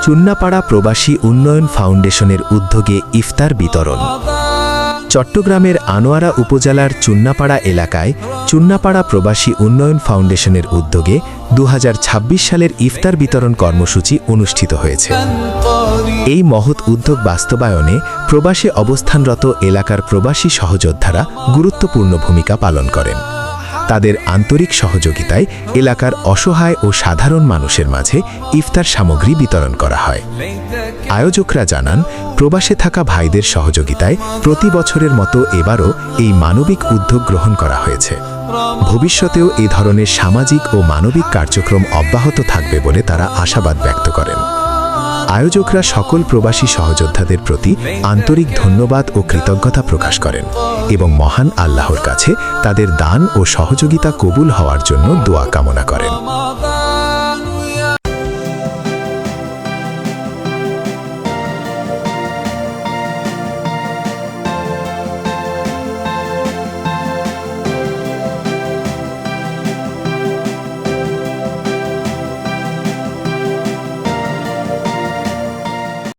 চুন্নাপাড়া প্রবাসী উন্নয়ন ফাউন্ডেশনের উদ্যোগে ইফতার বিতরণ। চট্টগ্রামের আনোয়ারা উপজেলার চুন্নাপাড়া এলাকায় চুন্নাপাড়া প্রবাসী উন্নয়ন ফাউন্ডেশনের উদ্যোগে ২০২৬ সালের ইফতার বিতরণ কর্মসূচি অনুষ্ঠিত হয়েছে। এই মহৎ উদ্যোগ বাস্তবায়নে প্রবাসে অবস্থানরত এলাকার প্রবাসী সহযোদ্ধারা গুরুত্বপূর্ণ ভূমিকা পালন করেন। তাদের আন্তরিক সহযোগিতায় এলাকার অসহায় ও সাধারণ মানুষের মাঝে ইফতার সামগ্রী বিতরণ করা হয়। আয়োজকরা জানান, প্রবাসে থাকা ভাইদের সহযোগিতায় প্রতি বছরের মতো এবারও এই মানবিক উদ্যোগ গ্রহণ করা হয়েছে। ভবিষ্যতেও এ ধরনের সামাজিক ও মানবিক কার্যক্রম অব্যাহত থাকবে বলে তারা আশাবাদ ব্যক্ত করেন। আয়োজকরা সকল প্রবাসী সহযোদ্ধাদের প্রতি আন্তরিক ধন্যবাদ ও কৃতজ্ঞতা প্রকাশ করেন এবং মহান আল্লাহর কাছে তাদের দান ও সহযোগিতা কবুল হওয়ার জন্য দোয়া কামনা করেন।